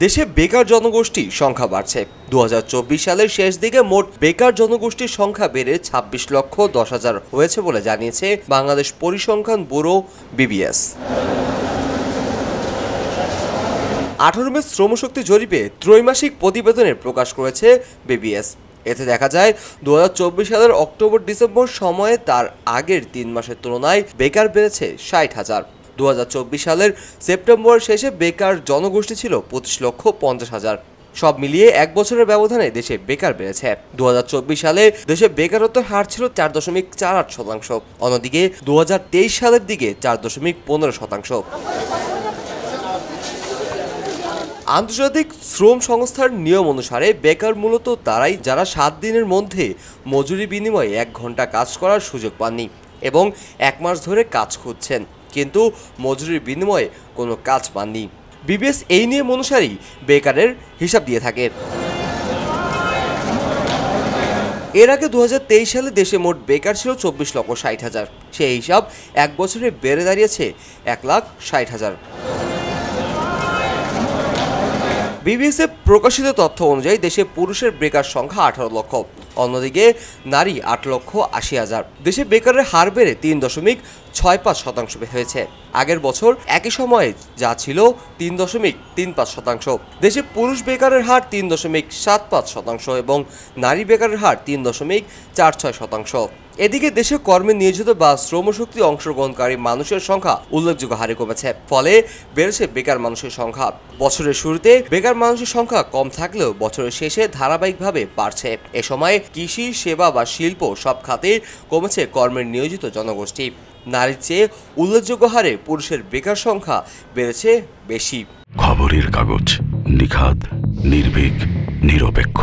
দেশে বেকার জনগোষ্ঠীর সংখ্যা বাড়ছে। 2024 সালের শেষ দিকে মোট বেকার জনগোষ্ঠীর সংখ্যা বেড়ে 26,10,000 হয়েছে বলে জানিয়েছে বাংলাদেশ পরিসংখ্যান ব্যুরো BBS। 18 মে শ্রমশক্তি জরিপে ত্রৈমাসিক প্রতিবেদনে প্রকাশ করেছে BBS। এতে দেখা যায় 2024 সালের অক্টোবর-ডিসেম্বর সময়ে তার আগের 3 মাসের তুলনায় বেকার বেড়েছে 60,000। 2024 সালের সেপ্টেম্বর শেষে বেকার জনগোষ্ঠী ছিল 25,50,000। সব মিলিয়ে এক বছরের ব্যবধানে দেশে বেকার বেড়েছে। 2024 সালে দেশে বেকারত্বের হার ছিল 4.48%। অন্যদিকে 2023 সালের দিকে 4.15%। আন্তর্জাতিক শ্রম সংস্থার নিয়ম অনুসারে বেকার মূলত তারাই যারা 7 দিনের মধ্যে মজুরি বিনিময়ে 1 ঘন্টা কাজ করার সুযোগ পাননি এবং 1 মাস ধরে কাজ খুঁজছেন কিন্তু মজুরির বিনিময়ে কোনো কাজ পাননি। BBS এই নিয়ম অনুসারেই বেকারের হিসাব দিয়ে থাকে। এর আগে 2023 সালে দেশে মোট বেকার ছিল 24,60,000। সেই হিসাব 1 বছরে বেড়ে দাঁড়িয়েছে 1,60,000। BBS প্রকাশিত তথ্য অনুযায়ী দেশে পুরুষের বেকার সংখ্যা 18 লক্ষ, অন্যদিকে নারী 8,80,000। দেশে বেকারের হার বেড়ে 3.65% হয়েছে আগের বছর একই সময়ে, যা ছিল 3.35%। দেশে পুরুষ বেকারের হার 3.76% এবং নারী বেকারের হার 3.46%। এদিকে দেশে কর্মে নিয়োজিত বা শ্রমশক্তি অংশগ্রহণকারী মানুষের সংখ্যা উল্লেখযোগ্য হারে কমেছে, ফলে বেড়েছে বেকার মানুষের সংখ্যা। বছরের শুরুতে বেকার মানুষের সংখ্যা কম থাকলেও বছরের শেষে ধারাবাহিকভাবে বাড়ছে। এ সময় কৃষি, সেবা বা শিল্প সব খাতে কমেছে কর্মের নিয়োজিত জনগোষ্ঠী। নারীর চেয়ে উল্লেখযোগ্য হারে পুরুষের বেকার সংখ্যা বেড়েছে বেশি। খবরের কাগজ, নিখাদ, নির্ভীক, নিরপেক্ষ।